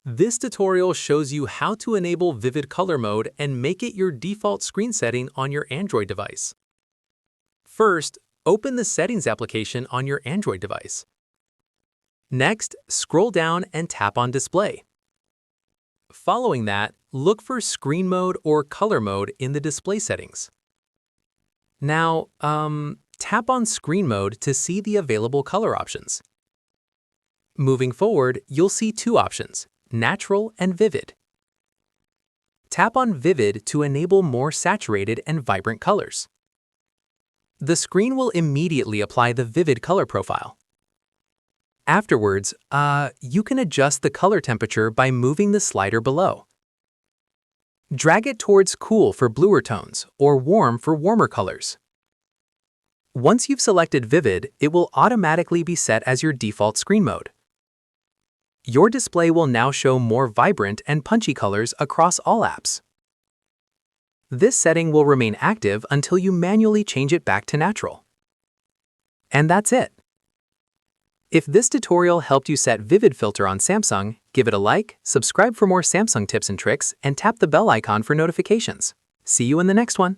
This tutorial shows you how to enable Vivid Color Mode and make it your default screen setting on your Android device. First, open the Settings application on your Android device. Next, scroll down and tap on Display. Following that, look for Screen Mode or Color Mode in the display settings. Now, tap on Screen Mode to see the available color options. Moving forward, you'll see two options: Natural and Vivid. Tap on Vivid to enable more saturated and vibrant colors. The screen will immediately apply the vivid color profile. Afterwards, you can adjust the color temperature by moving the slider below. Drag it towards Cool for bluer tones or Warm for warmer colors. Once you've selected Vivid, it will automatically be set as your default screen mode. Your display will now show more vibrant and punchy colors across all apps. This setting will remain active until you manually change it back to natural. And that's it. If this tutorial helped you set Vivid Filter on Samsung, give it a like, subscribe for more Samsung tips and tricks, and tap the bell icon for notifications. See you in the next one.